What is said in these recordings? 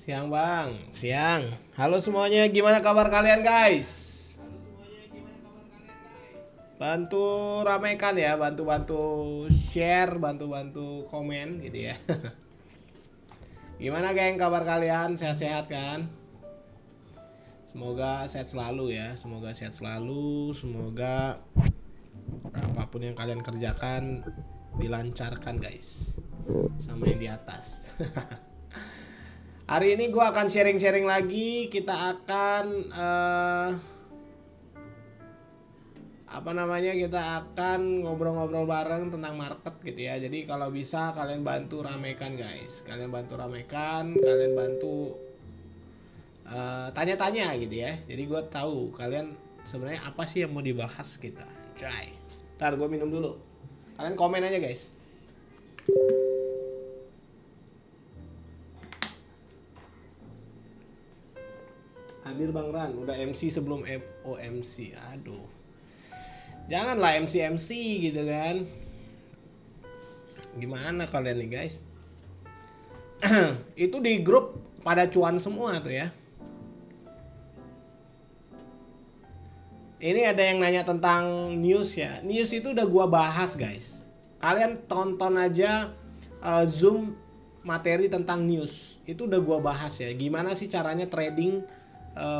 Siang bang, siang. Halo semuanya, gimana kabar kalian guys? Bantu ramaikan ya, bantu-bantu share, bantu-bantu komen gitu ya. Gimana geng kabar kalian? Sehat-sehat kan? Semoga sehat selalu ya, semoga sehat selalu, semoga apapun yang kalian kerjakan dilancarkan guys. Sama yang di atas. Hari ini gue akan sharing-sharing lagi. Kita akan kita akan ngobrol-ngobrol bareng tentang market gitu ya. Jadi kalau bisa kalian bantu ramekan guys. Kalian bantu ramekan, kalian bantu tanya-tanya gitu ya. Jadi gue tahu kalian sebenarnya apa sih yang mau dibahas kita. Try. Ntar gue minum dulu. Kalian komen aja guys. Hadir Bang Ran, udah MC sebelum OMC. Aduh. Janganlah MC gitu kan. Gimana kalian nih guys? Itu di grup pada cuan semua tuh ya. Ini ada yang nanya tentang news ya. News itu udah gua bahas guys. Kalian tonton aja Zoom materi tentang news. Itu udah gua bahas ya. Gimana sih caranya trading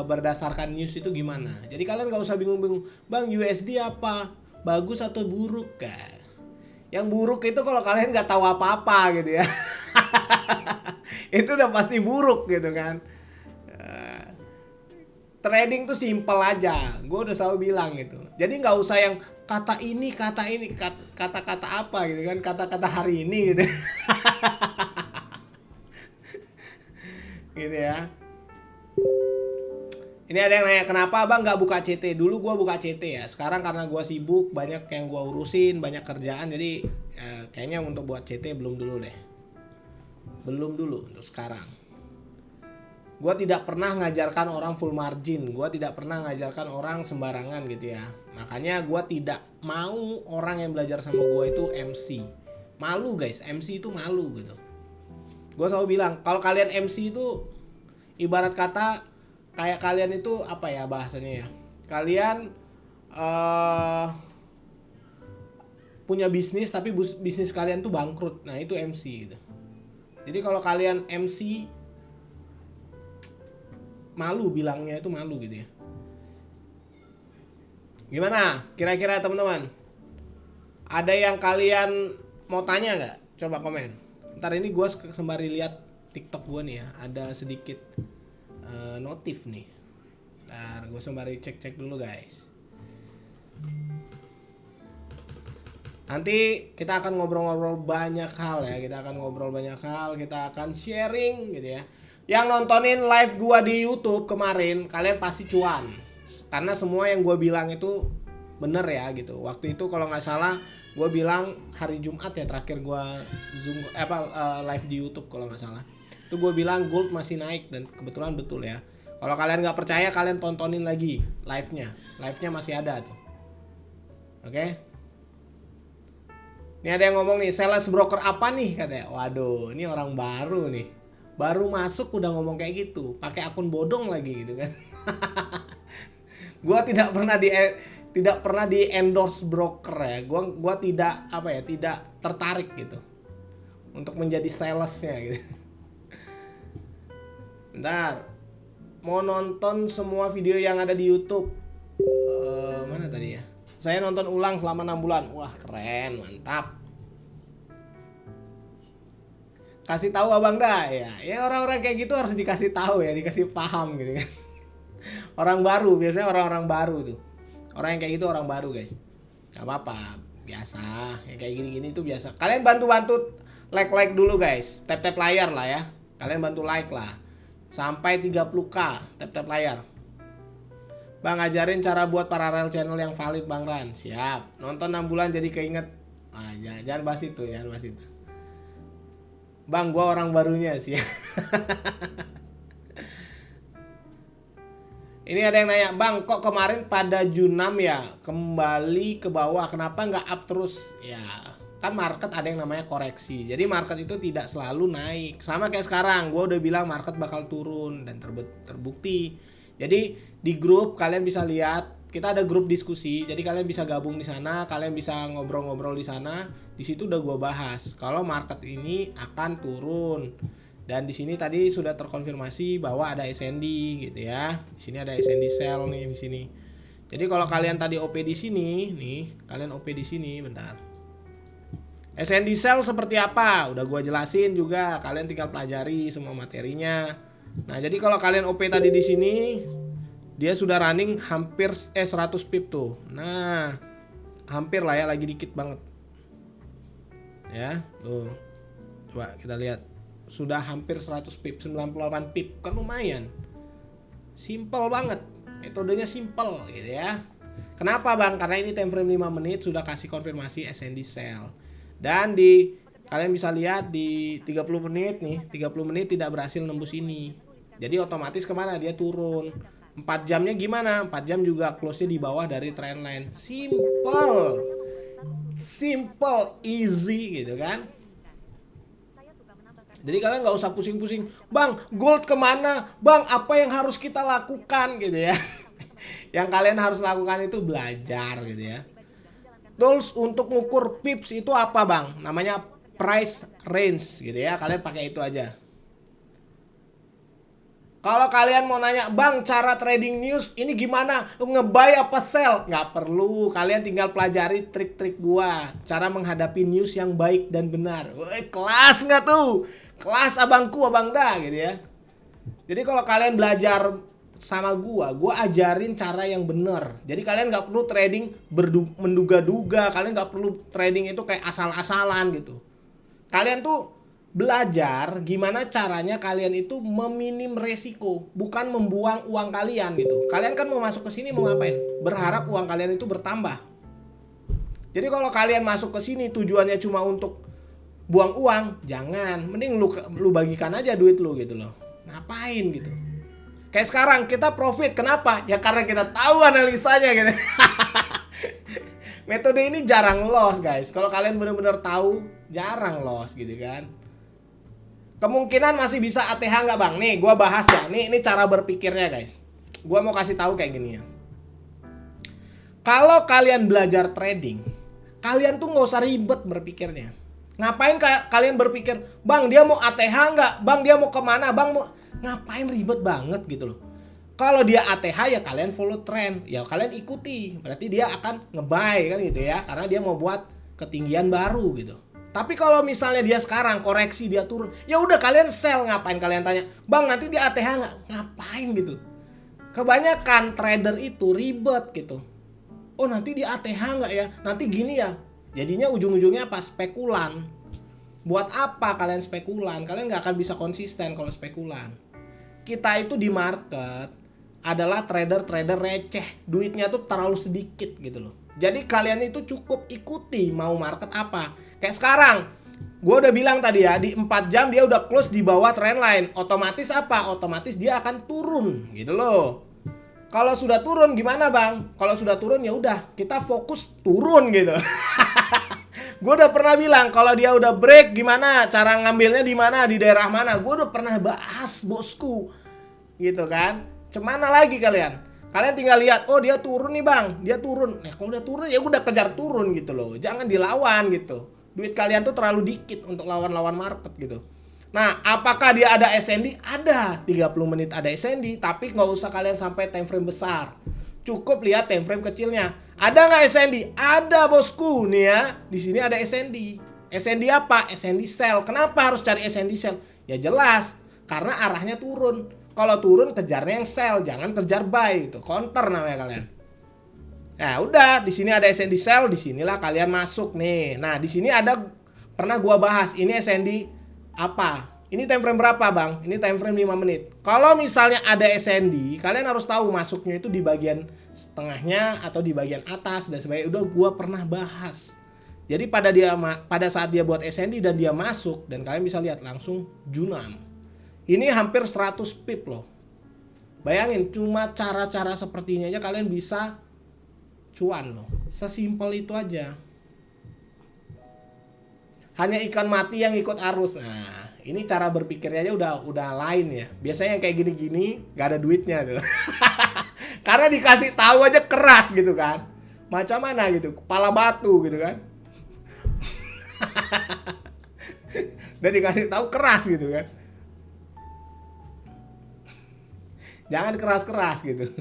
berdasarkan news itu gimana. Jadi kalian gak usah bingung-bingung, Bang USD apa? Bagus atau buruk kan? Yang buruk itu kalau kalian gak tahu apa-apa gitu ya. Itu udah pasti buruk gitu kan. Trading tuh simple aja. Gue udah selalu bilang gitu. Jadi gak usah yang kata ini, kata-kata apa gitu kan. Kata-kata hari ini gitu. Gitu ya. Ini ada yang nanya kenapa abang nggak buka CT. Dulu gue buka CT ya. Sekarang karena gue sibuk, banyak yang gue urusin, banyak kerjaan. Jadi kayaknya untuk buat CT belum dulu deh. Belum dulu untuk sekarang. Gue tidak pernah ngajarkan orang full margin. Gue tidak pernah ngajarkan orang sembarangan gitu ya. Makanya gue tidak mau orang yang belajar sama gue itu MC. Malu guys, MC itu malu gitu. Gue selalu bilang kalau kalian MC itu ibarat kata kayak kalian itu apa ya bahasanya ya, kalian punya bisnis tapi bisnis kalian tuh bangkrut. Nah itu MC gitu. Jadi kalau kalian MC malu bilangnya itu malu gitu ya. Gimana kira-kira teman-teman, ada yang kalian mau tanya nggak? Coba komen. Ntar ini gue sembari lihat TikTok gue nih ya, ada sedikit notif nih. Ntar gue sembari cek dulu guys. Nanti kita akan ngobrol-ngobrol banyak hal ya. Kita akan ngobrol banyak hal. Kita akan sharing gitu ya. Yang nontonin live gue di YouTube kemarin, kalian pasti cuan. Karena semua yang gue bilang itu bener ya gitu. Waktu itu kalau nggak salah gue bilang hari Jumat ya terakhir gue zoom live di YouTube kalau nggak salah. Itu gue bilang gold masih naik dan kebetulan betul ya. Kalau kalian nggak percaya kalian tontonin lagi live-nya masih ada tuh. Oke? Ini ada yang ngomong nih, sales broker apa nih katanya. Waduh, ini orang baru nih. Baru masuk udah ngomong kayak gitu, pakai akun bodong lagi gitu kan. Gue tidak pernah di endorse broker ya. Gue tidak tertarik gitu untuk menjadi salesnya gitu. Bentar, mau nonton semua video yang ada di YouTube. Mana tadi ya? Saya nonton ulang selama 6 bulan. Wah keren, mantap. Kasih tahu abang dah ya. Ya orang-orang kayak gitu harus dikasih tahu ya, dikasih paham gitu kan. Orang baru, biasanya orang-orang baru tuh. Orang yang kayak gitu orang baru guys. Gak apa-apa, biasa. Yang kayak gini-gini tuh biasa. Kalian bantu-bantu like dulu guys. Tap-tap layar lah ya. Kalian bantu like lah. Sampai 30k tap-tap layar. Bang ajarin cara buat paralel channel yang valid Bang Ran. Siap. Nonton 6 bulan jadi keinget. Jangan bahas itu. Bang gua orang barunya sih. Ini ada yang nanya, Bang kok kemarin pada Junam ya kembali ke bawah, kenapa nggak up terus? Ya kan market ada yang namanya koreksi. Jadi market itu tidak selalu naik. Sama kayak sekarang, gue udah bilang market bakal turun dan terbukti. Jadi di grup kalian bisa lihat, kita ada grup diskusi. Jadi kalian bisa gabung di sana, kalian bisa ngobrol-ngobrol di sana. Di situ udah gue bahas kalau market ini akan turun. Dan di sini tadi sudah terkonfirmasi bahwa ada SND gitu ya. Di sini ada SND sell nih di sini. Jadi kalau kalian tadi OP di sini, nih, kalian OP di sini bentar. SND sell seperti apa? Udah gua jelasin juga, kalian tinggal pelajari semua materinya. Nah, jadi kalau kalian OP tadi di sini, dia sudah running hampir 100 pip tuh. Nah, hampir lah ya, lagi dikit banget. Ya, tuh. Coba kita lihat. Sudah hampir 100 pip, 98 pip. Kan lumayan. Simple banget. Metodenya simple gitu ya. Kenapa bang? Karena ini time frame 5 menit sudah kasih konfirmasi SND sell. Dan kalian bisa lihat di 30 menit nih, 30 menit tidak berhasil nembus ini. Jadi otomatis kemana? Dia turun. 4 jamnya gimana? 4 jam juga close-nya di bawah dari trendline. Simple. Simple, easy gitu kan. Jadi kalian nggak usah pusing-pusing, bang gold kemana, bang apa yang harus kita lakukan gitu ya. Yang kalian harus lakukan itu belajar gitu ya. Tools untuk ngukur pips itu apa bang? Namanya price range gitu ya. Kalian pakai itu aja. Kalau kalian mau nanya, bang cara trading news ini gimana? Nge-buy apa sell? Nggak perlu. Kalian tinggal pelajari trik-trik gua. Cara menghadapi news yang baik dan benar. Woi, kelas nggak tuh? Kelas abangku, abang dah gitu ya. Jadi kalau kalian belajar sama gua ajarin cara yang benar. Jadi kalian nggak perlu trading menduga-duga. Kalian nggak perlu trading itu kayak asal-asalan gitu. Kalian tuh belajar gimana caranya kalian itu meminim resiko, bukan membuang uang kalian gitu. Kalian kan mau masuk ke sini mau ngapain? Berharap uang kalian itu bertambah. Jadi kalau kalian masuk ke sini tujuannya cuma untuk buang uang, jangan. Mending lu bagikan aja duit lu gitu loh. Ngapain gitu? Kayak sekarang kita profit, kenapa? Ya karena kita tahu analisanya gitu. Metode ini jarang loss guys. Kalau kalian benar-benar tahu, jarang loss gitu kan. Kemungkinan masih bisa ATH nggak bang? Nih gua bahas ya. Ini cara berpikirnya guys. Gua mau kasih tahu kayak gini ya. Kalau kalian belajar trading, kalian tuh nggak usah ribet berpikirnya. Ngapain kalian berpikir, bang dia mau ATH nggak? Bang dia mau kemana? Bang mau... Ngapain ribet banget gitu loh. Kalau dia ATH ya kalian follow trend. Ya kalian ikuti. Berarti dia akan nge-buy kan gitu ya. Karena dia mau buat ketinggian baru gitu. Tapi kalau misalnya dia sekarang koreksi dia turun. Ya udah kalian sell. Ngapain kalian tanya, bang nanti dia ATH nggak? Ngapain gitu. Kebanyakan trader itu ribet gitu. Oh nanti dia ATH nggak ya? Nanti gini ya. Jadinya ujung-ujungnya apa? Spekulan. Buat apa kalian spekulan? Kalian nggak akan bisa konsisten kalau spekulan. Kita itu di market adalah trader-trader receh. Duitnya tuh terlalu sedikit gitu loh. Jadi kalian itu cukup ikuti mau market apa. Kayak sekarang, gue udah bilang tadi ya, di 4 jam dia udah close di bawah trendline. Otomatis apa? Otomatis dia akan turun gitu loh. Kalau sudah turun gimana bang? Kalau sudah turun ya udah kita fokus turun gitu. Gue udah pernah bilang kalau dia udah break gimana, cara ngambilnya di mana, di daerah mana. Gue udah pernah bahas bosku, gitu kan. Cemana lagi kalian? Kalian tinggal lihat, oh dia turun nih bang, dia turun. Nah kalau udah turun ya udah kejar turun gitu loh. Jangan dilawan gitu. Duit kalian tuh terlalu dikit untuk lawan-lawan market gitu. Nah apakah dia ada SND? Ada, 30 menit ada SND. Tapi nggak usah kalian sampai time frame besar. Cukup lihat time frame kecilnya. Ada nggak SND? Ada bosku nih ya. Di sini ada SND. SND apa? SND sell. Kenapa harus cari SND sell? Ya jelas, karena arahnya turun. Kalau turun kejarnya yang sell, jangan kejar buy itu. Counter namanya kalian. Nah udah, di sini ada SND sell, di sinilah kalian masuk nih. Nah di sini ada pernah gua bahas. Ini SND apa? Ini time frame berapa bang? Ini time frame 5 menit. Kalau misalnya ada SND, kalian harus tahu masuknya itu di bagian setengahnya atau di bagian atas dan sebagainya. Udah gua pernah bahas. Jadi pada saat dia buat SND dan dia masuk, dan kalian bisa lihat langsung junam. Ini hampir 100 pip loh. Bayangin cuma cara-cara seperti ini aja kalian bisa cuan loh. Sesimpel itu aja. Hanya ikan mati yang ikut arus. Nah, ini cara berpikirnya aja udah lain ya. Biasanya yang kayak gini-gini nggak ada duitnya tuh. Karena dikasih tahu aja keras gitu kan. Macam mana gitu, kepala batu gitu kan. Dan dikasih tahu keras gitu kan. Jangan keras-keras gitu.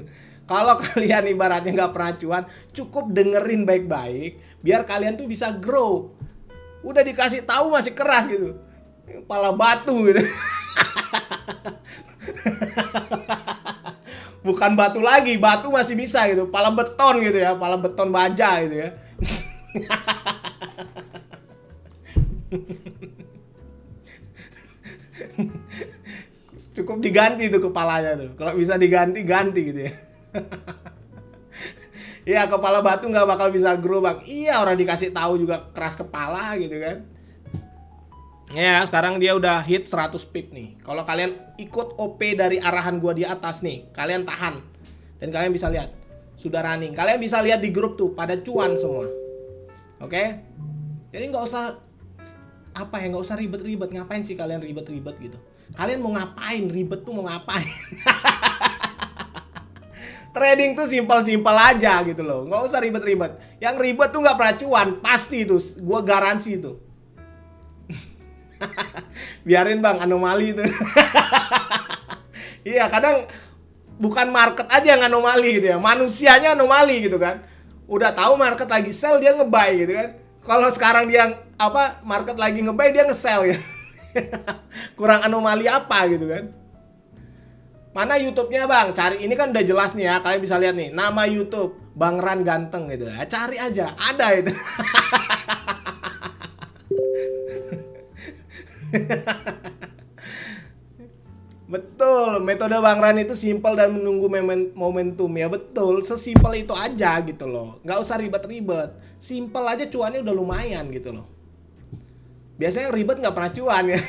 Kalau kalian ibaratnya nggak pernah cuan, cukup dengerin baik-baik biar kalian tuh bisa grow. Udah dikasih tahu masih keras gitu, kepala batu gitu. Bukan batu lagi, batu masih bisa gitu, pala beton gitu ya, pala beton baja gitu ya. Cukup diganti tuh kepalanya tuh, kalau bisa diganti ganti gitu ya. Iya, kepala batu nggak bakal bisa grow bang. Iya, orang dikasih tahu juga keras kepala gitu kan. Ya, sekarang dia udah hit 100 pip nih. Kalau kalian ikut OP dari arahan gua di atas nih, kalian tahan. Dan kalian bisa lihat, sudah running. Kalian bisa lihat di grup tuh, pada cuan semua. Oke? Jadi nggak usah, nggak usah ribet-ribet. Ngapain sih kalian ribet-ribet gitu? Kalian mau ngapain? Ribet tuh mau ngapain? Trading tuh simpel-simpel aja gitu loh. Nggak usah ribet-ribet. Yang ribet tuh nggak pernah cuan. Pasti itu. Gue garansi itu. Biarin bang, anomali itu. Iya, kadang bukan market aja yang anomali gitu ya. Manusianya anomali gitu kan. Udah tahu market lagi sell, dia nge-buy gitu kan. Kalau sekarang dia market lagi nge-buy, dia nge-sell ya. Kurang anomali apa gitu kan. Mana YouTube-nya bang? Cari, ini kan udah jelas nih ya. Kalian bisa lihat nih, nama YouTube Bang Ran Ganteng gitu ya. Cari aja, ada itu. Betul, metode Bang Ran itu simpel dan menunggu momentum ya. Betul, sesimpel itu aja gitu loh. Nggak usah ribet-ribet. Simpel aja cuannya udah lumayan gitu loh. Biasanya yang ribet nggak pernah cuan ya.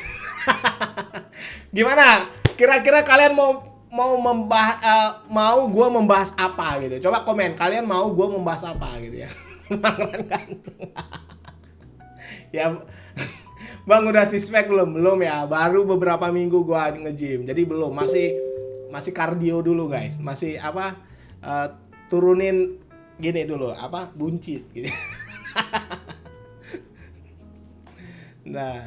Gimana? Kira-kira kalian mau gue membahas apa gitu? Coba komen, kalian mau gue membahas apa gitu ya? Ya, bang udah sispek belum ya? Baru beberapa minggu gue nge-gym, jadi belum, masih kardio dulu guys, masih turunin gini dulu, buncit gitu. Nah,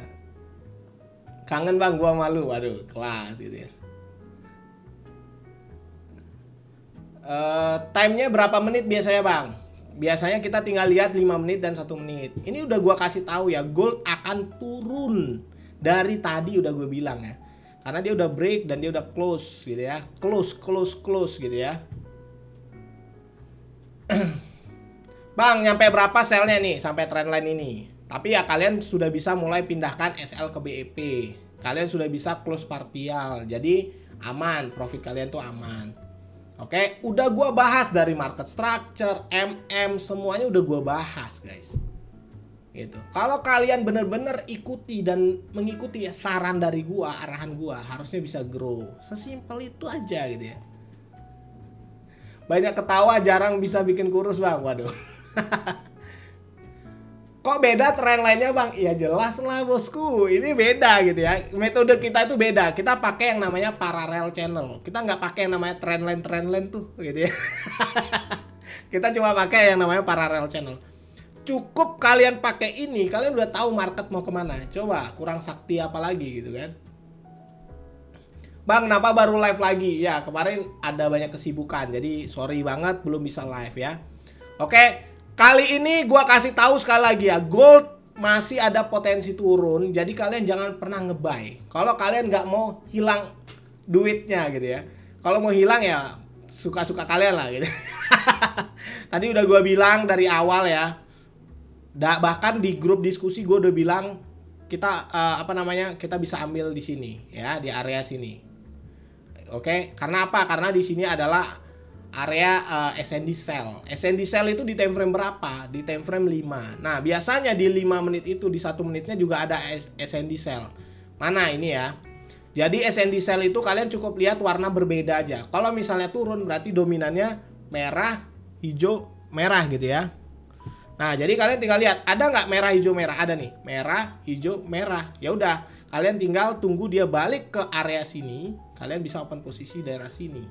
kangen bang, gue malu, waduh, kelas gitu ya. Time-nya berapa menit biasanya bang? Biasanya kita tinggal lihat 5 menit dan 1 menit. Ini udah gua kasih tahu ya, gold akan turun. Dari tadi udah gue bilang ya. Karena dia udah break dan dia udah close gitu ya. Close gitu ya. Bang, nyampe berapa sell-nya nih sampai trendline ini? Tapi ya kalian sudah bisa mulai pindahkan SL ke BEP. Kalian sudah bisa close partial. Jadi aman, profit kalian tuh aman. Oke, udah gua bahas dari market structure, semuanya udah gua bahas, guys. Gitu. Kalau kalian bener-bener ikuti dan mengikuti ya saran dari gua, arahan gua, harusnya bisa grow. Sesimpel itu aja gitu ya. Banyak ketawa, jarang bisa bikin kurus, bang. Waduh. Kok beda trend lainnya bang? Iya jelas lah bosku, ini beda gitu ya. Metode kita itu beda. Kita pakai yang namanya parallel channel. Kita nggak pakai yang namanya trend line tuh gitu ya. Kita cuma pakai yang namanya parallel channel. Cukup kalian pakai ini, kalian udah tahu market mau kemana. Coba kurang sakti apa lagi gitu kan. Bang, kenapa baru live lagi? Ya kemarin ada banyak kesibukan, jadi sorry banget belum bisa live ya. Oke. Kali ini gua kasih tahu sekali lagi ya, gold masih ada potensi turun, jadi kalian jangan pernah nge-buy. Kalau kalian nggak mau hilang duitnya gitu ya. Kalau mau hilang ya suka-suka kalian lah gitu. Tadi udah gua bilang dari awal ya. Bahkan di grup diskusi gua udah bilang kita kita bisa ambil di sini ya, di area sini. Oke, karena apa? Karena di sini adalah area SND sell. SND sell itu di time frame berapa? Di time frame 5. Nah, biasanya di 5 menit itu di 1 menitnya juga ada SND sell. Mana ini ya? Jadi SND sell itu kalian cukup lihat warna berbeda aja. Kalau misalnya turun berarti dominannya merah, hijau, merah gitu ya. Nah, jadi kalian tinggal lihat, ada nggak merah, hijau, merah? Ada nih, merah, hijau, merah. Ya udah, kalian tinggal tunggu dia balik ke area sini, kalian bisa open posisi daerah sini.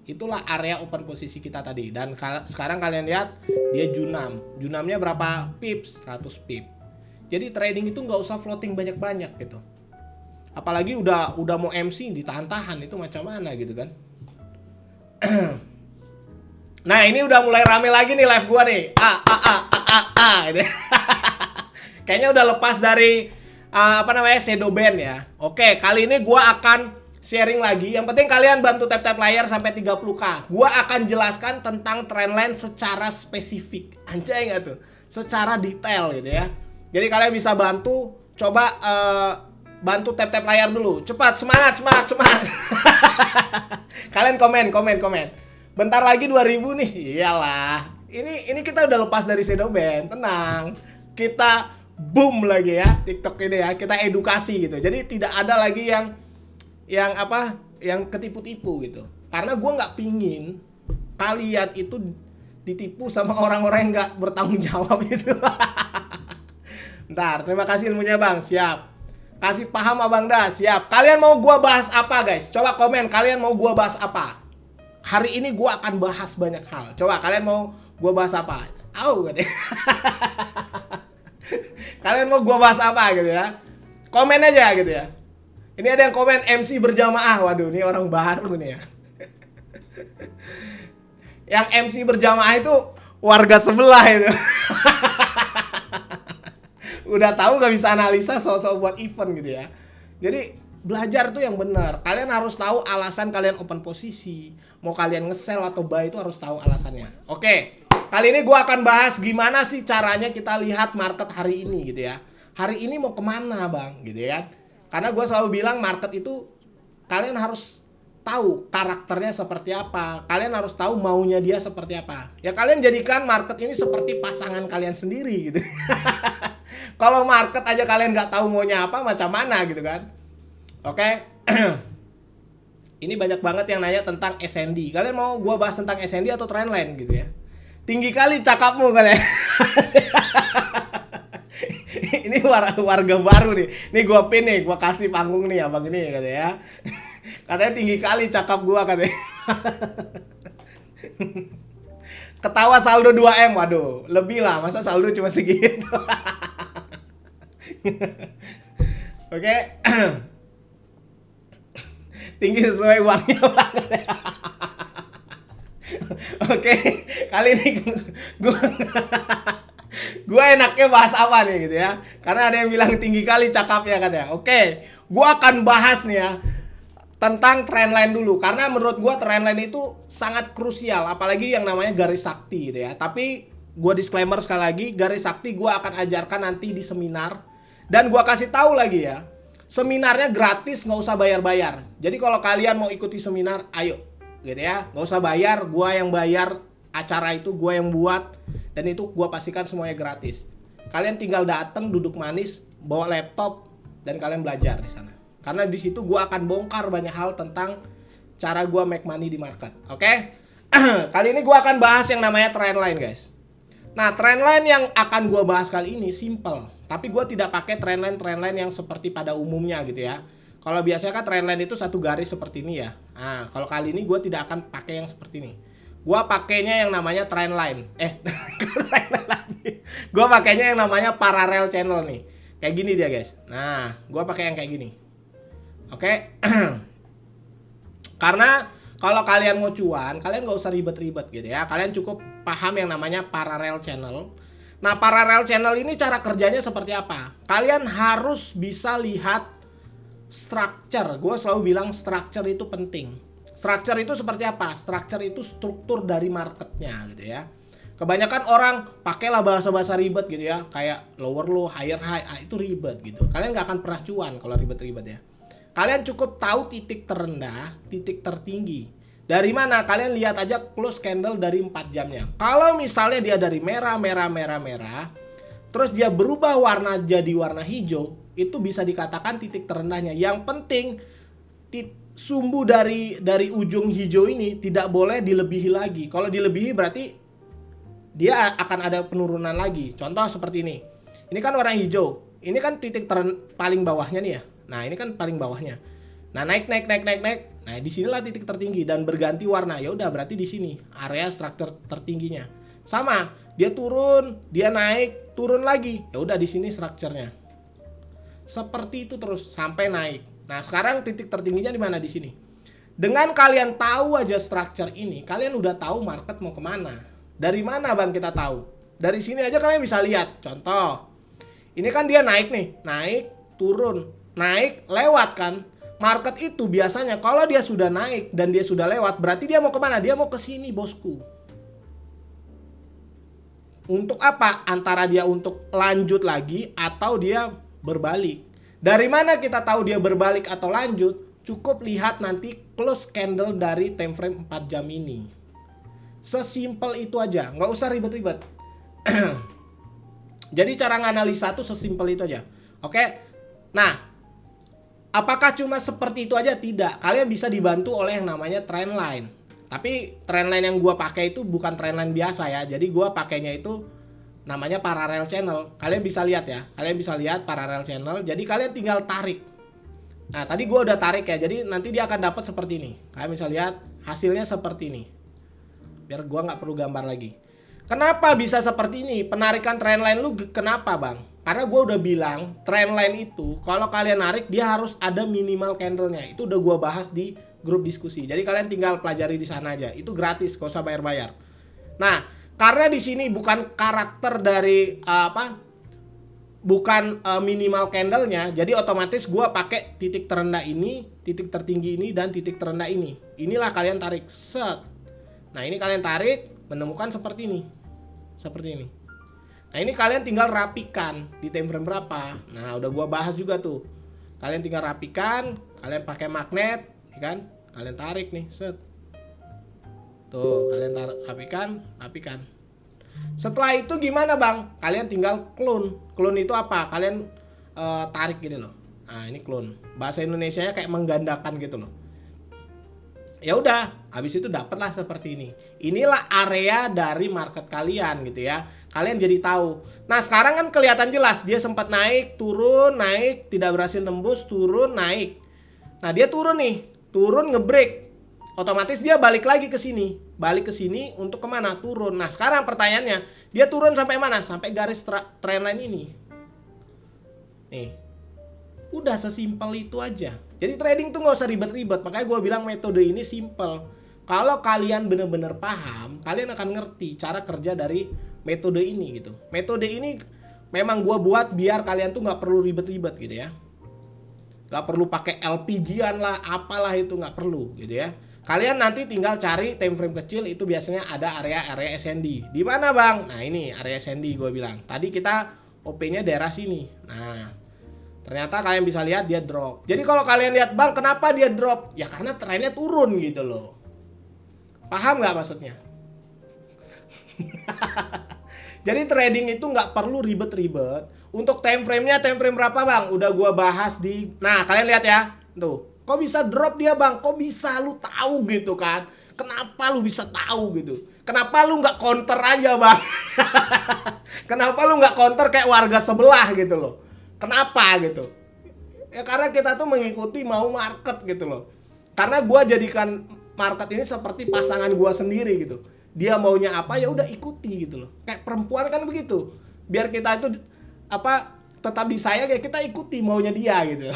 Itulah area open posisi kita tadi. Dan sekarang kalian lihat, dia junam. Junamnya berapa pips? 100 pip. Jadi trading itu nggak usah floating banyak-banyak gitu. Apalagi udah mau MC ditahan-tahan, itu macam mana gitu kan. Nah, ini udah mulai rame lagi nih live gua nih. Gitu. Kayaknya udah lepas dari shadow ban ya. Oke, kali ini gua akan sharing lagi. Yang penting kalian bantu tap-tap layar sampai 30k. Gua akan jelaskan tentang trendline secara spesifik. Anjay nggak tuh? Secara detail gitu ya. Jadi kalian bisa bantu, coba bantu tap-tap layar dulu. Cepat, semangat. Kalian komen. Bentar lagi 2000 nih. Iyalah. Ini kita udah lepas dari shadow ban, tenang. Kita boom lagi ya TikTok ini ya. Kita edukasi gitu. Jadi tidak ada lagi yang ketipu-tipu gitu. Karena gue nggak pingin kalian itu ditipu sama orang-orang yang nggak bertanggung jawab itu. Ntar, terima kasih ilmunya bang, siap. Kasih paham abang dah, siap. Kalian mau gue bahas apa guys? Coba komen, kalian mau gue bahas apa? Hari ini gue akan bahas banyak hal. Coba kalian mau gue bahas apa? Kalian mau gue bahas apa gitu ya? Komen aja gitu ya. Ini ada yang komen MC berjamaah. Waduh, ini orang baru nih ya. Yang MC berjamaah itu warga sebelah itu. Udah tahu gak bisa analisa soal buat event gitu ya. Jadi belajar tuh yang benar. Kalian harus tahu alasan kalian open posisi. Mau kalian nge-sell atau buy itu harus tahu alasannya. Oke, kali ini gue akan bahas gimana sih caranya kita lihat market hari ini gitu ya. Hari ini mau kemana bang gitu ya. Karena gue selalu bilang market itu kalian harus tahu karakternya seperti apa. Kalian harus tahu maunya dia seperti apa. Ya kalian jadikan market ini seperti pasangan kalian sendiri gitu. Kalau market aja kalian nggak tahu maunya apa, macam mana gitu kan. Oke. Ini banyak banget yang nanya tentang SND. Kalian mau gua bahas tentang SND atau trendline gitu ya? Tinggi kali cakapmu kalian. Ini warga baru nih. Nih gua pin nih, gua kasih panggung nih abang ini katanya ya. Katanya tinggi kali cakap gua katanya. Ketawa saldo 2M. Waduh, lebih lah. Masa saldo cuma segitu. Oke. Tinggi sesuai uangnya banget. Oke, kali ini gue enaknya bahas apa nih gitu ya. Karena ada yang bilang tinggi kali cakapnya katanya. Oke, gue akan bahas nih ya tentang trendline dulu. Karena menurut gue trendline itu sangat krusial. Apalagi yang namanya garis sakti gitu ya. Tapi gue disclaimer sekali lagi, garis sakti gue akan ajarkan nanti di seminar. Dan gue kasih tahu lagi ya, seminarnya gratis, nggak usah bayar-bayar. Jadi kalau kalian mau ikuti seminar, ayo gitu ya, nggak usah bayar. Gua yang bayar acara itu, gua yang buat, dan itu gua pastikan semuanya gratis. Kalian tinggal datang, duduk manis, bawa laptop, dan kalian belajar di sana. Karena di situ gua akan bongkar banyak hal tentang cara gua make money di market. Oke? Kali ini gua akan bahas yang namanya trendline guys. Nah, trendline yang akan gua bahas kali ini simple. Tapi gue tidak pakai trendline yang seperti pada umumnya gitu ya. Kalau biasanya kan trendline itu satu garis seperti ini ya. Nah, kalau kali ini gue tidak akan pakai yang seperti ini. Gue pakainya yang namanya trendline. Gue pakainya yang namanya parallel channel nih. Kayak gini dia guys. Nah, gue pakai yang kayak gini. Oke. Karena kalau kalian mau cuan, kalian gak usah ribet-ribet gitu ya. Kalian cukup paham yang namanya parallel channel. Nah, parallel channel ini cara kerjanya seperti apa? Kalian harus bisa lihat structure. Gue selalu bilang structure itu penting. Structure itu seperti apa? Structure itu struktur dari marketnya gitu ya. Kebanyakan orang pakailah bahasa-bahasa ribet gitu ya. Kayak lower low, higher high. Itu ribet gitu. Kalian gak akan pernah cuan kalau ribet-ribet ya. Kalian cukup tahu titik terendah, titik tertinggi. Dari mana? Kalian lihat aja close candle dari 4 jamnya. Kalau misalnya dia dari merah, terus dia berubah warna jadi warna hijau, itu bisa dikatakan titik terendahnya. Yang penting sumbu dari ujung hijau ini tidak boleh dilebihi lagi. Kalau dilebihi berarti dia akan ada penurunan lagi. Contoh seperti ini. Ini kan warna hijau. Ini kan titik paling bawahnya nih ya. Nah, ini kan paling bawahnya. Nah, naik. Nah, disinilah titik tertinggi dan berganti warna. Ya udah, berarti di sini area struktur tertingginya. Sama, dia turun, dia naik, turun lagi. Ya udah, di sini strukturnya. Seperti itu terus sampai naik. Nah, sekarang titik tertingginya di mana? Di sini. Dengan kalian tahu aja struktur ini, kalian udah tahu market mau kemana. Dari mana bang kita tahu? Dari sini aja kalian bisa lihat. Contoh, ini kan dia naik nih, naik, turun, naik, lewat kan. Market itu biasanya kalau dia sudah naik dan dia sudah lewat, berarti dia mau kemana? Dia mau ke sini bosku. Untuk apa? Antara dia untuk lanjut lagi atau dia berbalik. Dari mana kita tahu dia berbalik atau lanjut? Cukup lihat nanti close candle dari time frame 4 jam ini. Sesimpel itu aja, nggak usah ribet-ribet. Jadi cara nganalisa tuh sesimpel itu aja. Oke. Nah, apakah cuma seperti itu aja? Tidak. Kalian bisa dibantu oleh yang namanya trendline. Tapi trendline yang gua pakai itu bukan trendline biasa ya. Jadi gua pakainya itu namanya parallel channel. Kalian bisa lihat ya. Kalian bisa lihat parallel channel. Jadi kalian tinggal tarik. Nah, tadi gua udah tarik ya. Jadi nanti dia akan dapat seperti ini. Kalian bisa lihat hasilnya seperti ini. Biar gua nggak perlu gambar lagi. Kenapa bisa seperti ini? Penarikan trendline lu kenapa bang? Karena gue udah bilang trendline itu kalau kalian narik dia harus ada minimal candlenya. Itu udah gue bahas di grup diskusi. Jadi kalian tinggal pelajari di sana aja. Itu gratis, gak usah bayar-bayar. Nah, karena di sini bukan karakter dari bukan minimal candlenya, jadi otomatis gue pakai titik terendah ini, titik tertinggi ini, dan titik terendah ini. Inilah kalian tarik set. Nah ini kalian tarik menemukan seperti ini, seperti ini. Nah ini kalian tinggal rapikan di time frame berapa. Nah udah gua bahas juga tuh. Kalian tinggal rapikan, kalian pakai magnet, ya kan? Kalian tarik nih, set. Tuh, kalian rapikan. Setelah itu gimana bang? Kalian tinggal clone. Clone itu apa? Kalian tarik gitu loh. Nah ini clone. Bahasa Indonesianya kayak menggandakan gitu loh. Ya udah, habis itu dapatlah seperti ini. Inilah area dari market kalian gitu ya. Kalian jadi tahu. Nah sekarang kan kelihatan jelas dia sempat naik, turun, naik, tidak berhasil nembus, turun, naik. Nah dia turun nih, turun ngebreak. Otomatis dia balik lagi ke sini, untuk kemana? Turun. Nah sekarang pertanyaannya, dia turun sampai mana? Sampai garis trendline ini. Nih, udah sesimpel itu aja. Jadi trading tuh nggak usah ribet-ribet. Makanya gue bilang metode ini simple. Kalau kalian bener-bener paham, kalian akan ngerti cara kerja dari metode ini gitu. Metode ini memang gue buat biar kalian tuh nggak perlu ribet-ribet gitu ya. Nggak perlu pakai LPG-an lah, apalah itu nggak perlu gitu ya. Kalian nanti tinggal cari time frame kecil, itu biasanya ada area SND. Di mana bang? Nah ini area SND gue bilang. Tadi kita OP-nya daerah sini. Nah ternyata kalian bisa lihat dia drop. Jadi kalau kalian lihat bang kenapa dia drop? Ya karena trennya turun gitu loh. Paham nggak maksudnya? Jadi trading itu nggak perlu ribet-ribet. Untuk time frame-nya time frame berapa bang? Udah gua bahas di. Nah kalian lihat ya, tuh. Kok bisa drop dia bang? Kok bisa lu tahu gitu kan? Kenapa lu bisa tahu gitu? Kenapa lu nggak counter aja bang? Kenapa lu nggak counter kayak warga sebelah gitu loh? Kenapa gitu? Ya karena kita tuh mengikuti mau market gitu loh. Karena gua jadikan market ini seperti pasangan gua sendiri gitu. Dia maunya apa ya udah ikuti gitu loh. Kayak perempuan kan begitu. Biar kita itu tetap disayang ya kita ikuti maunya dia gitu.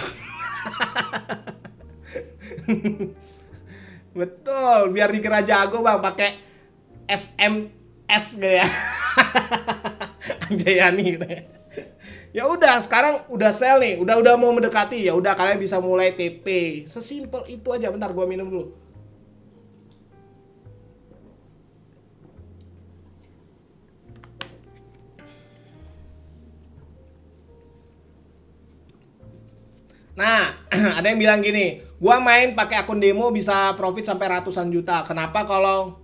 Betul, biar dikira jago bang pakai SMS gitu ya. Anjayani gitu ya. Ya udah sekarang udah sell nih, udah mau mendekati ya udah kalian bisa mulai TP. Sesimpel itu aja. Bentar gua minum dulu. Nah, ada yang bilang gini, gua main pakai akun demo bisa profit sampai ratusan juta. Kenapa kalau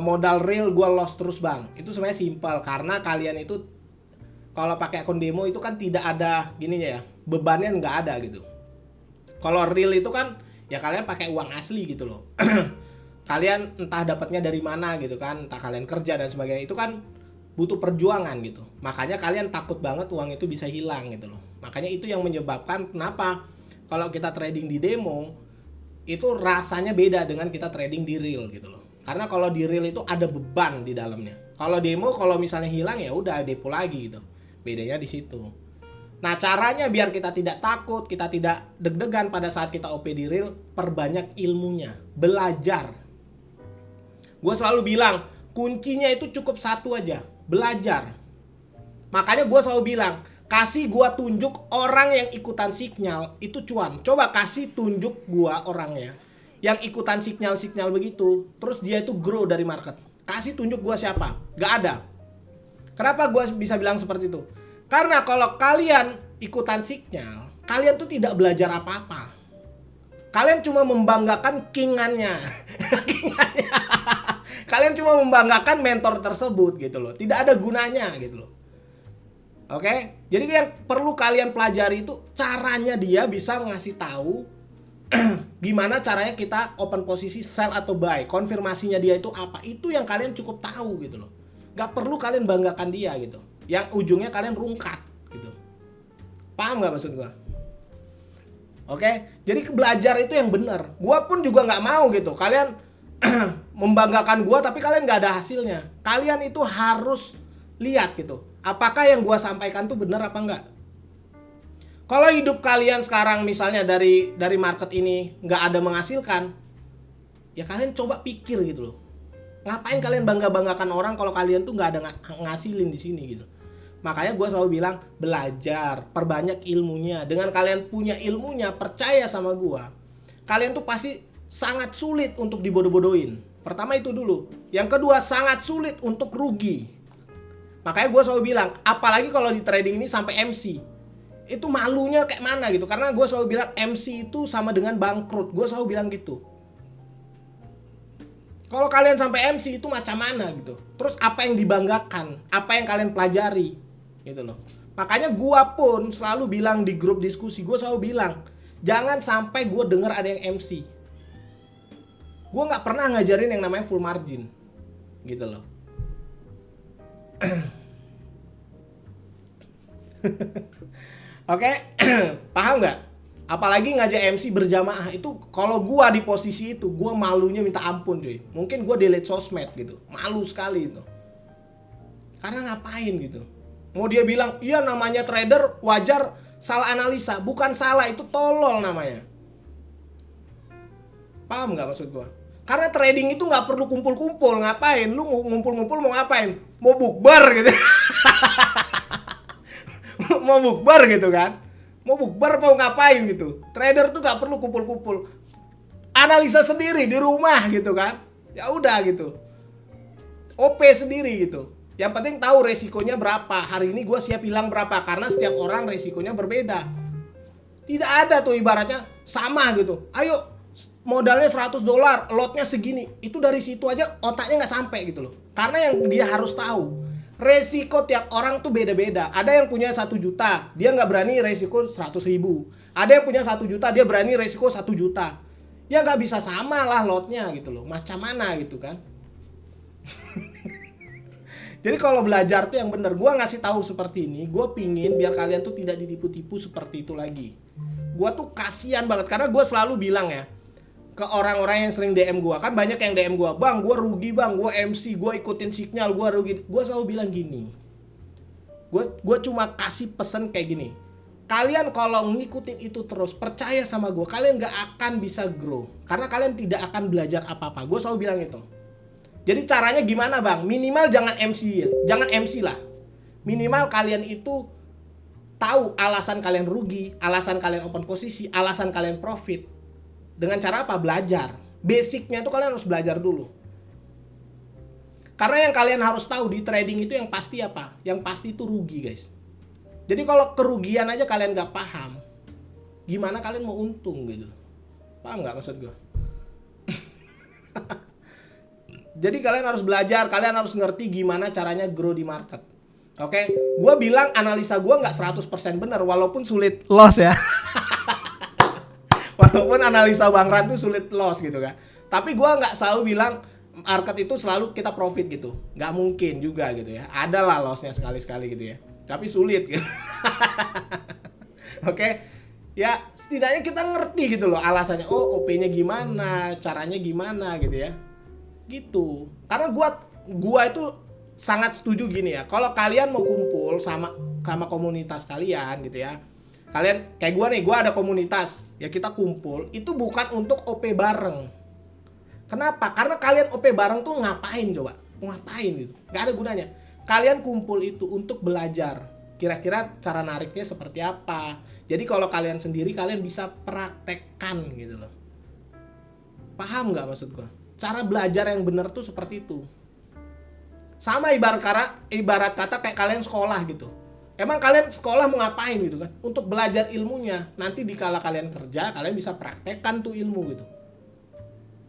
modal real gua loss terus bang? Itu sebenarnya simpel karena kalian itu kalau pakai akun demo itu kan tidak ada gininya ya, bebannya nggak ada gitu. Kalau real itu kan ya kalian pakai uang asli gitu loh. kalian entah dapatnya dari mana gitu kan, entah kalian kerja dan sebagainya, itu kan butuh perjuangan gitu. Makanya kalian takut banget uang itu bisa hilang gitu loh. Makanya itu yang menyebabkan kenapa kalau kita trading di demo itu rasanya beda dengan kita trading di real gitu loh. Karena kalau di real itu ada beban di dalamnya. Kalau demo kalau misalnya hilang ya udah depo lagi gitu. Bedanya di situ. Nah, caranya biar kita tidak takut, kita tidak deg-degan pada saat kita OP di real, perbanyak ilmunya, belajar. Gue selalu bilang, kuncinya itu cukup satu aja, belajar. Makanya gue selalu bilang, kasih gue tunjuk orang yang ikutan signal, itu cuan. Coba kasih tunjuk gue orangnya yang ikutan signal-signal begitu, terus dia itu grow dari market. Kasih tunjuk gue siapa? Gak ada. Kenapa gue bisa bilang seperti itu? Karena kalau kalian ikutan signal, kalian tuh tidak belajar apa-apa. Kalian cuma membanggakan kingannya. Kingannya. Kalian cuma membanggakan mentor tersebut gitu loh. Tidak ada gunanya gitu loh. Oke? Jadi yang perlu kalian pelajari itu caranya dia bisa ngasih tahu gimana caranya kita open posisi sell atau buy. Konfirmasinya dia itu apa. Itu yang kalian cukup tahu gitu loh. Gak perlu kalian banggakan dia gitu. Yang ujungnya kalian rungkat gitu. Paham gak maksud gue? Oke? Jadi belajar itu yang benar. Gue pun juga gak mau gitu. Kalian membanggakan gue tapi kalian gak ada hasilnya. Kalian itu harus lihat gitu. Apakah yang gue sampaikan tuh benar apa enggak? Kalau hidup kalian sekarang misalnya dari market ini gak ada menghasilkan, ya kalian coba pikir gitu loh. Ngapain kalian bangga-banggakan orang kalau kalian tuh gak ada ngasilin di sini gitu. Makanya gue selalu bilang belajar, perbanyak ilmunya. Dengan kalian punya ilmunya, percaya sama gue, kalian tuh pasti sangat sulit untuk dibodoh-bodohin. Pertama itu dulu. Yang kedua, sangat sulit untuk rugi. Makanya gue selalu bilang, apalagi kalau di trading ini sampai MC, itu malunya kayak mana gitu. Karena gue selalu bilang MC itu sama dengan bangkrut. Gue selalu bilang gitu. Kalau kalian sampai MC itu macam mana gitu. Terus apa yang dibanggakan? Apa yang kalian pelajari? Gitu loh. Makanya gue pun selalu bilang di grup diskusi, gue selalu bilang, jangan sampai gue denger ada yang MC. Gue gak pernah ngajarin yang namanya full margin. Gitu loh. Oke, paham gak? Apalagi ngajak MC berjamaah itu, kalau gua di posisi itu, gua malunya minta ampun cuy. Mungkin gua delete sosmed gitu, malu sekali itu. Karena ngapain gitu? Mau dia bilang, iya namanya trader wajar salah analisa, bukan salah, itu tolol namanya. Paham gak maksud gua? Karena trading itu nggak perlu kumpul-kumpul, ngapain? Lu ngumpul-ngumpul mau ngapain? Mau bukber gitu. Mau bukber gitu kan? Mau bukber mau ngapain gitu. Trader tuh gak perlu kumpul-kumpul. Analisa sendiri di rumah gitu kan. Ya udah gitu. OP sendiri gitu. Yang penting tahu resikonya berapa. Hari ini gue siap hilang berapa. Karena setiap orang resikonya berbeda. Tidak ada tuh ibaratnya sama gitu. Ayo modalnya $100, lotnya segini. Itu dari situ aja otaknya gak sampai gitu loh. Karena yang dia harus tahu, resiko tiap orang tuh beda-beda. Ada yang punya 1 juta, dia nggak berani resiko 100.000. Ada yang punya 1 juta, dia berani resiko 1 juta. Ya nggak bisa sama lah lotnya gitu loh. Macam mana gitu kan? Jadi kalau belajar tuh yang bener. Gua ngasih tahu seperti ini, gue pingin biar kalian tuh tidak ditipu-tipu seperti itu lagi. Gua tuh kasihan banget karena gue selalu bilang ya ke orang-orang yang sering DM gue, kan banyak yang DM gue, bang gue rugi bang, gue MC, gue ikutin signal, gue rugi. Gue selalu bilang gini, gue cuma kasih pesan kayak gini, kalian kalau ngikutin itu terus, percaya sama gue, kalian gak akan bisa grow, karena kalian tidak akan belajar apa-apa. Gue selalu bilang itu. Jadi caranya gimana bang? Minimal jangan MC lah. Minimal kalian itu tahu alasan kalian rugi, alasan kalian open posisi, alasan kalian profit. Dengan cara apa? Belajar. Basicnya itu kalian harus belajar dulu. Karena yang kalian harus tahu di trading itu yang pasti apa? Yang pasti itu rugi guys. Jadi kalau kerugian aja kalian gak paham, gimana kalian mau untung gitu? Paham gak maksud gue? Jadi kalian harus belajar, kalian harus ngerti gimana caranya grow di market. Oke? Gue bilang analisa gue gak 100% benar, walaupun sulit loss ya. Walaupun analisa Bang Ran tuh sulit loss gitu kan. Tapi gua nggak selalu bilang market itu selalu kita profit gitu, nggak mungkin juga gitu ya, ada lah lossnya sekali-sekali gitu ya, tapi sulit gitu. Oke, ya setidaknya kita ngerti gitu loh alasannya, oh OP-nya gimana, caranya gimana gitu ya, gitu. Karena gua itu sangat setuju gini ya, kalau kalian mau kumpul sama komunitas kalian gitu ya, kalian kayak gua ada komunitas ya, kita kumpul itu bukan untuk OP bareng. Kenapa? Karena kalian OP bareng tuh ngapain coba? Ngapain gitu? Gak ada gunanya. Kalian kumpul itu untuk belajar. Kira-kira cara nariknya seperti apa. Jadi kalau kalian sendiri, kalian bisa praktekkan gitu loh. Paham gak maksud gue? Cara belajar yang benar tuh seperti itu. Sama ibarat kata kayak kalian sekolah gitu. Emang kalian sekolah mau ngapain gitu kan? Untuk belajar ilmunya. Nanti dikala kalian kerja, kalian bisa praktekkan tuh ilmu gitu.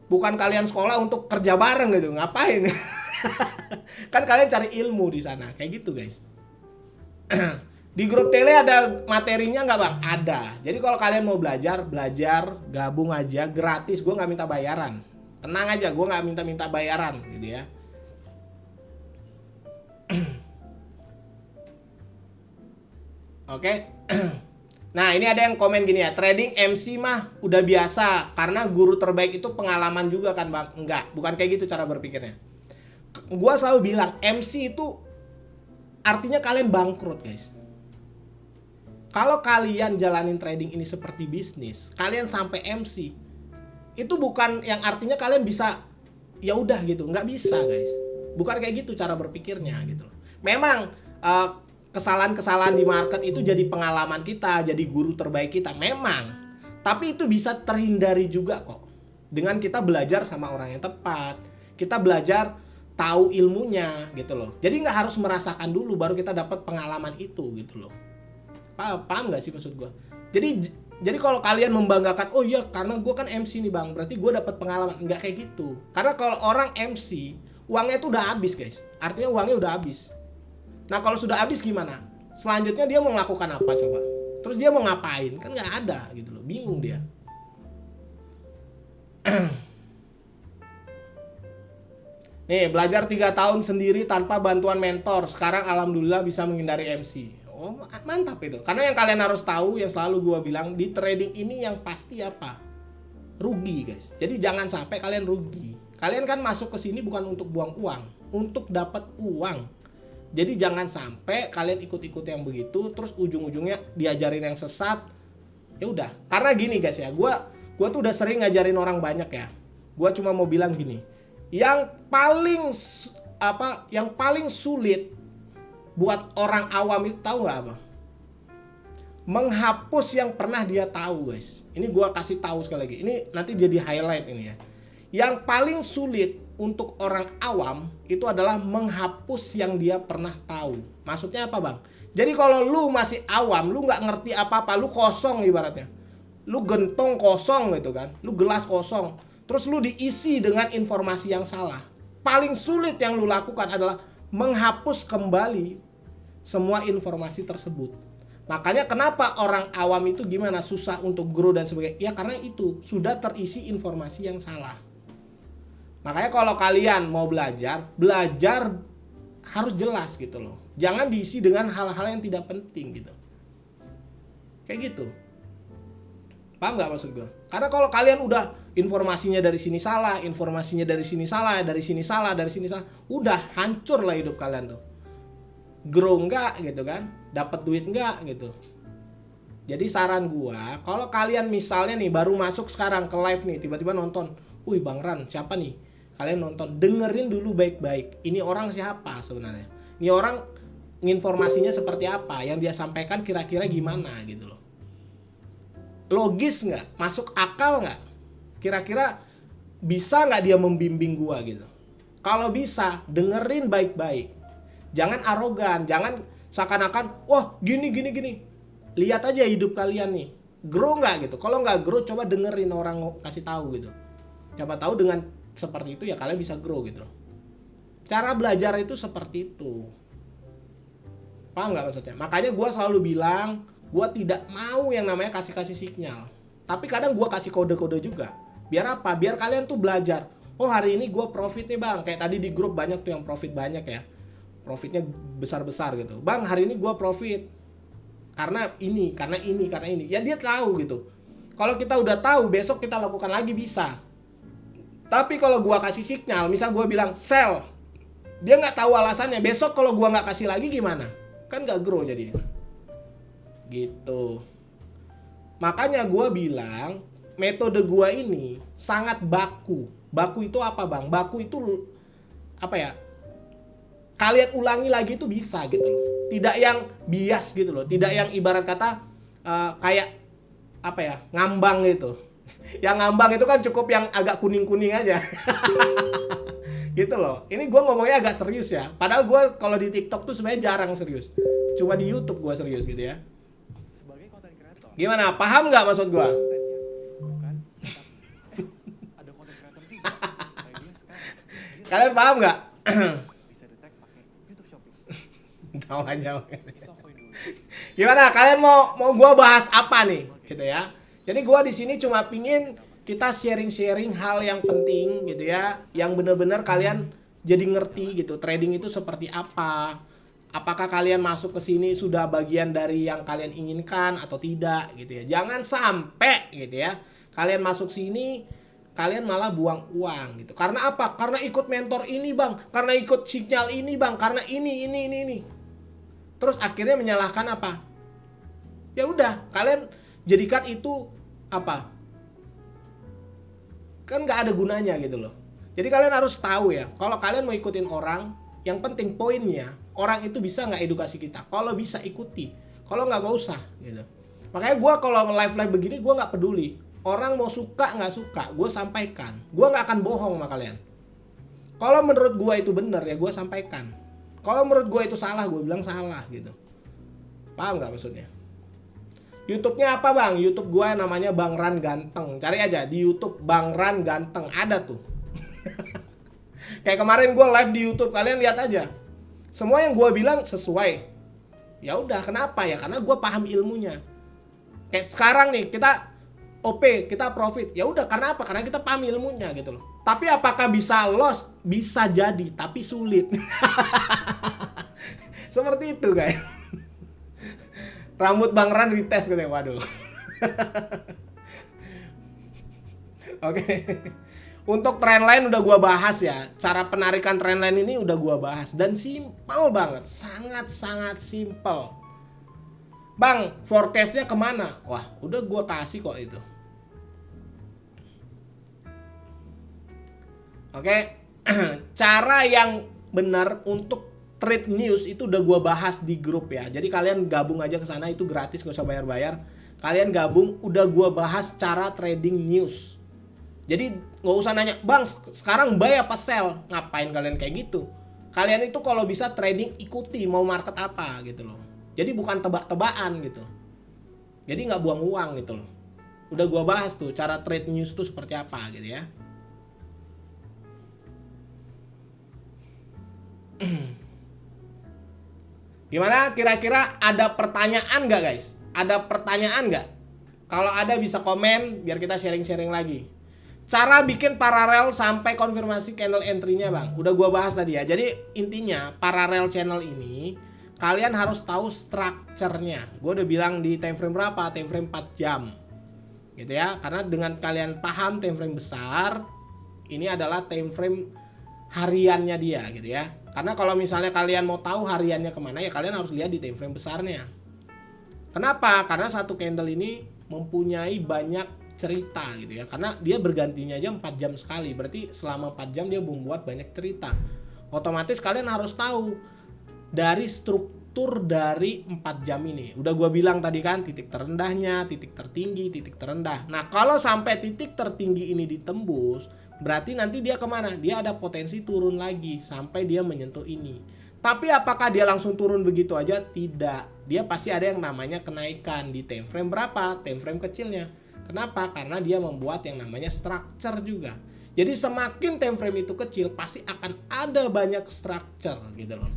Bukan kalian sekolah untuk kerja bareng gitu, ngapain? Kan kalian cari ilmu di sana, kayak gitu guys. Di grup tele ada materinya nggak bang? Ada. Jadi kalau kalian mau belajar, gabung aja, gratis. Gue nggak minta bayaran. Tenang aja, gue nggak minta bayaran, gitu ya. Oke. Nah ini ada yang komen gini ya, trading MC mah udah biasa karena guru terbaik itu pengalaman juga kan bang? Enggak, bukan kayak gitu cara berpikirnya. Gua selalu bilang MC itu artinya kalian bangkrut guys. Kalau kalian jalanin trading ini seperti bisnis, kalian sampai MC, itu bukan yang artinya kalian bisa ya udah gitu, nggak bisa guys. Bukan kayak gitu cara berpikirnya gitu loh. Memang kesalahan-kesalahan di market itu jadi pengalaman kita, jadi guru terbaik kita, memang. Tapi itu bisa terhindari juga kok. Dengan kita belajar sama orang yang tepat. Kita belajar tahu ilmunya gitu loh. Jadi nggak harus merasakan dulu baru kita dapat pengalaman itu gitu loh. Paham nggak sih maksud gue? Jadi kalau kalian membanggakan, oh iya karena gue kan MC nih bang, berarti gue dapat pengalaman. Nggak kayak gitu. Karena kalau orang MC, uangnya itu udah habis guys. Artinya uangnya udah habis. Nah kalau sudah habis gimana? Selanjutnya dia mau melakukan apa coba? Terus dia mau ngapain? Kan nggak ada gitu loh, bingung dia. Nih belajar 3 tahun sendiri tanpa bantuan mentor. Sekarang alhamdulillah bisa menghindari MC. Oh mantap itu. Karena yang kalian harus tahu, yang selalu gua bilang, di trading ini yang pasti apa? Rugi guys. Jadi jangan sampai kalian rugi. Kalian kan masuk ke sini bukan untuk buang uang, untuk dapat uang. Jadi jangan sampai kalian ikut-ikut yang begitu, terus ujung-ujungnya diajarin yang sesat. Ya udah, karena gini guys ya, gua tuh udah sering ngajarin orang banyak ya. Gua cuma mau bilang gini, yang paling sulit buat orang awam itu tahu nggak apa? Menghapus yang pernah dia tahu guys. Ini gua kasih tahu sekali lagi. Ini nanti jadi highlight ini ya. Yang paling sulit untuk orang awam itu adalah menghapus yang dia pernah tahu. Maksudnya apa bang? Jadi kalau lu masih awam, lu nggak ngerti apa-apa, lu kosong ibaratnya. Lu gentong kosong gitu kan, lu gelas kosong. Terus lu diisi dengan informasi yang salah. Paling sulit yang lu lakukan adalah menghapus kembali semua informasi tersebut. Makanya kenapa orang awam itu gimana susah untuk grow dan sebagainya? Ya karena itu sudah terisi informasi yang salah. Makanya kalau kalian mau belajar harus jelas gitu loh. Jangan diisi dengan hal-hal yang tidak penting gitu. Kayak gitu. Paham gak maksud gue? Karena kalau kalian udah informasinya dari sini salah, informasinya dari sini salah, dari sini salah, dari sini salah, udah hancur lah hidup kalian tuh. Grow enggak gitu kan? Dapat duit enggak gitu. Jadi saran gua, kalau kalian misalnya nih baru masuk sekarang ke live nih, tiba-tiba nonton, "Wih, Bang Ran, siapa nih?" Kalian nonton, dengerin dulu baik-baik. Ini orang siapa sebenarnya? Ini orang informasinya seperti apa? Yang dia sampaikan kira-kira gimana gitu loh. Logis nggak? Masuk akal nggak? Kira-kira bisa nggak dia membimbing gua gitu? Kalau bisa, dengerin baik-baik. Jangan arogan, jangan seakan-akan, wah gini. Lihat aja hidup kalian nih. Grow nggak gitu? Kalau nggak grow, coba dengerin orang kasih tahu gitu. Siapa tahu dengan seperti itu ya kalian bisa grow gitu loh. Cara belajar itu seperti itu. Paham nggak maksudnya? Makanya gue selalu bilang, gue tidak mau yang namanya kasih sinyal. Tapi kadang gue kasih kode-kode juga. Biar apa? Biar kalian tuh belajar. Oh hari ini gue profit nih bang. Kayak tadi di grup banyak tuh yang profit banyak ya. Profitnya besar-besar gitu. Bang hari ini gue profit. Karena ini. Ya dia tahu gitu. Kalau kita udah tahu, besok kita lakukan lagi bisa. Tapi kalau gue kasih sinyal, misal gue bilang sell. Dia nggak tahu alasannya. Besok kalau gue nggak kasih lagi gimana? Kan nggak grow jadinya. Gitu. Makanya gue bilang metode gue ini sangat baku. Baku itu apa bang? Baku itu apa ya? Kalian ulangi lagi itu bisa gitu loh. Tidak yang bias gitu loh. Tidak yang ibarat kata kayak apa ya? Ngambang gitu. Yang ngambang itu kan cukup yang agak kuning-kuning aja. Gitu loh. Ini gue ngomongnya agak serius ya. Padahal gue kalau di TikTok tuh sebenarnya jarang serius. Cuma di YouTube gue serius gitu ya. Sebagai konten kreator. Gimana? Paham nggak maksud gue? Bukan. Ada konten kreator juga. Kayak dia sekarang. Kalian paham nggak? Bisa di tag pakai YouTube Shopping. Tahu aja. Itu akuin dulu. Gimana? Kalian mau gue bahas apa nih? Gitu ya. Jadi gue di sini cuma pingin kita sharing-sharing hal yang penting gitu ya, yang benar-benar kalian jadi ngerti gitu. Trading itu seperti apa? Apakah kalian masuk ke sini sudah bagian dari yang kalian inginkan atau tidak gitu ya. Jangan sampai gitu ya. Kalian masuk sini kalian malah buang uang gitu. Karena apa? Karena ikut mentor ini, Bang. Karena ikut sinyal ini, Bang. Karena ini. Terus akhirnya menyalahkan apa? Ya udah, kalian jadikan itu apa? Kan nggak ada gunanya gitu loh. Jadi kalian harus tahu ya, kalau kalian mau ikutin orang, yang penting poinnya, orang itu bisa nggak edukasi kita. Kalau bisa ikuti, kalau nggak usah gitu. Makanya gue kalau live begini gue nggak peduli. Orang mau suka nggak suka, gue sampaikan. Gue nggak akan bohong sama kalian. Kalau menurut gue itu benar ya gue sampaikan. Kalau menurut gue itu salah, gue bilang salah gitu. Paham nggak maksudnya? YouTube-nya apa bang? YouTube gue namanya Bang Ran Ganteng. Cari aja di YouTube Bang Ran Ganteng. Ada tuh. Kayak kemarin gue live di YouTube. Kalian lihat aja. Semua yang gue bilang sesuai. Ya udah, kenapa ya? Karena gue paham ilmunya. Kayak sekarang nih kita OP, kita profit. Ya udah, karena apa? Karena kita paham ilmunya gitu loh. Tapi apakah bisa loss? Bisa jadi, tapi sulit. Seperti itu guys. Rambut Bang Ran dites gitu ya, waduh. Oke. Untuk trendline udah gua bahas ya. Cara penarikan trendline ini udah gua bahas dan simple banget, sangat simple. Bang, forecastnya kemana? Wah, udah gua kasih kok itu. Oke. Cara yang benar untuk trade news itu udah gua bahas di grup ya. Jadi kalian gabung aja ke sana, itu gratis, gak usah bayar-bayar. Kalian gabung, udah gua bahas cara trading news. Jadi nggak usah nanya, bang sekarang buy apa sell? Ngapain kalian kayak gitu? Kalian itu kalau bisa trading ikuti mau market apa gitu loh. Jadi bukan tebak-tebakan gitu. Jadi nggak buang uang gitu loh. Udah gua bahas tuh cara trade news tuh seperti apa gitu ya. Gimana kira-kira, ada pertanyaan nggak guys? Ada pertanyaan nggak? Kalau ada bisa komen biar kita sharing-sharing lagi. Cara bikin paralel sampai konfirmasi candle entry-nya bang, udah gua bahas tadi ya. Jadi intinya paralel channel ini kalian harus tahu structure-nya. Gua udah bilang di time frame berapa, time frame 4 jam gitu ya. Karena dengan kalian paham time frame besar, ini adalah time frame hariannya dia gitu ya. Karena kalau misalnya kalian mau tahu hariannya kemana ya kalian harus lihat di time frame besarnya. Kenapa? Karena satu candle ini mempunyai banyak cerita gitu ya. Karena dia bergantinya aja 4 jam sekali. Berarti selama 4 jam dia membuat banyak cerita. Otomatis kalian harus tahu dari struktur dari 4 jam ini. Udah gua bilang tadi kan, titik terendahnya, titik tertinggi, titik terendah. Nah kalau sampai titik tertinggi ini ditembus, berarti nanti dia kemana? Dia ada potensi turun lagi sampai dia menyentuh ini. Tapi apakah dia langsung turun begitu aja? Tidak. Dia pasti ada yang namanya kenaikan di time frame berapa? Time frame kecilnya. Kenapa? Karena dia membuat yang namanya structure juga. Jadi semakin time frame itu kecil, pasti akan ada banyak structure gitu loh.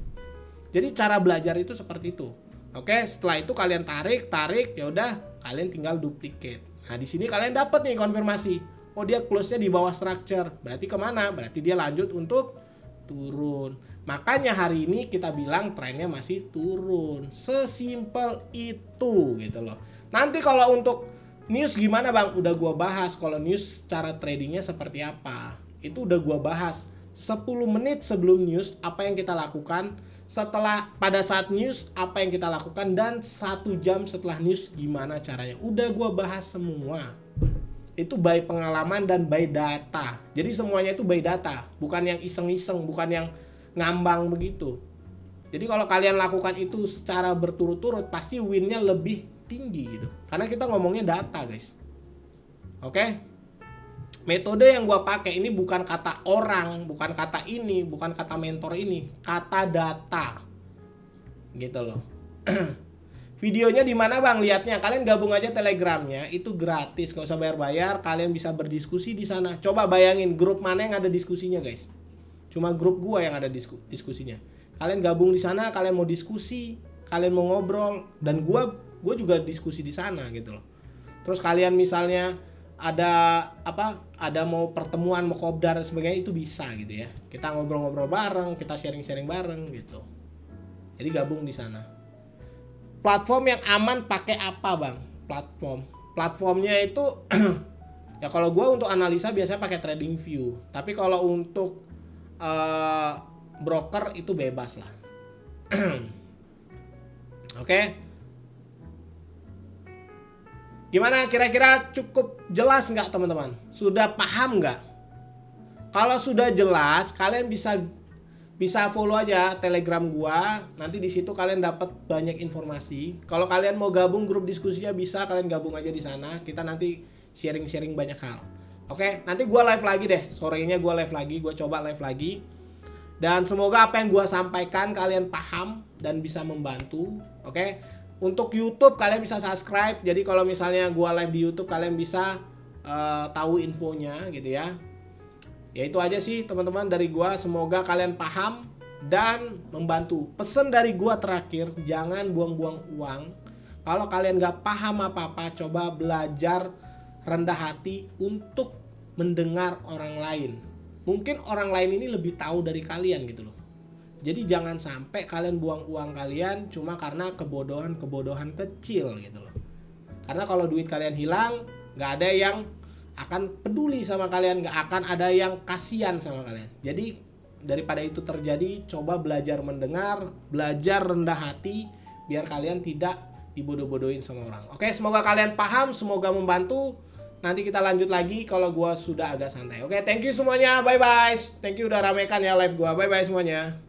Jadi cara belajar itu seperti itu. Oke, setelah itu kalian tarik, ya udah, kalian tinggal duplicate. Nah, di sini kalian dapat nih konfirmasi. oh dia close-nya di bawah structure, berarti kemana? Berarti dia lanjut untuk turun. Makanya hari ini kita bilang trennya masih turun. Sesimpel itu gitu loh. Nanti kalau untuk news gimana bang? Udah gua bahas kalau news cara tradingnya seperti apa. Itu udah gua bahas 10 menit sebelum news apa yang kita lakukan, setelah pada saat news apa yang kita lakukan, dan 1 jam setelah news gimana caranya. Udah gua bahas semua. Itu by pengalaman dan by data. Jadi semuanya itu by data, bukan yang iseng-iseng, bukan yang ngambang begitu. Jadi kalau kalian lakukan itu secara berturut-turut pasti win-nya lebih tinggi gitu. Karena kita ngomongnya data, guys. Oke? Metode yang gua pakai ini bukan kata orang, bukan kata ini, bukan kata mentor ini, kata data. Gitu loh. Videonya di mana bang? Lihatnya kalian gabung aja Telegramnya, itu gratis, nggak usah bayar-bayar. Kalian bisa berdiskusi di sana. Coba bayangin grup mana yang ada diskusinya guys? Cuma grup gua yang ada diskusinya. Kalian gabung di sana, kalian mau diskusi, kalian mau ngobrol, dan gua juga diskusi di sana gitu loh. Terus kalian misalnya ada mau pertemuan, mau kopdar dan sebagainya, itu bisa gitu ya. Kita ngobrol-ngobrol bareng, kita sharing-sharing bareng gitu. Jadi gabung di sana. Platform yang aman pakai apa bang? Platformnya itu ya kalau gue untuk analisa biasanya pakai TradingView. Tapi kalau untuk broker itu bebas lah. Oke. Gimana kira-kira cukup jelas nggak teman-teman? Sudah paham nggak? Kalau sudah jelas, kalian bisa follow aja Telegram gua. Nanti di situ kalian dapat banyak informasi. Kalau kalian mau gabung grup diskusinya bisa, kalian gabung aja di sana. Kita nanti sharing-sharing banyak hal. Oke, nanti gua live lagi deh. Sorenya gua live lagi, gua coba live lagi. Dan semoga apa yang gua sampaikan kalian paham dan bisa membantu. Oke. Untuk YouTube kalian bisa subscribe. Jadi kalau misalnya gua live di YouTube kalian bisa tahu infonya gitu ya. Ya itu aja sih teman-teman dari gua, semoga kalian paham dan membantu. Pesan dari gua terakhir, jangan buang-buang uang. Kalau kalian gak paham apa-apa, coba belajar rendah hati untuk mendengar orang lain. Mungkin orang lain ini lebih tahu dari kalian gitu loh. Jadi jangan sampai kalian buang uang kalian cuma karena kebodohan kecil gitu loh. Karena kalau duit kalian hilang, gak ada yang akan peduli sama kalian, gak akan ada yang kasihan sama kalian. Jadi daripada itu terjadi, coba belajar mendengar, belajar rendah hati, biar kalian tidak dibodoh-bodohin sama orang. Oke, semoga kalian paham, semoga membantu. Nanti kita lanjut lagi kalau gua sudah agak santai. Oke, thank you semuanya, bye bye. Thank you udah ramekan ya live gua, bye bye semuanya.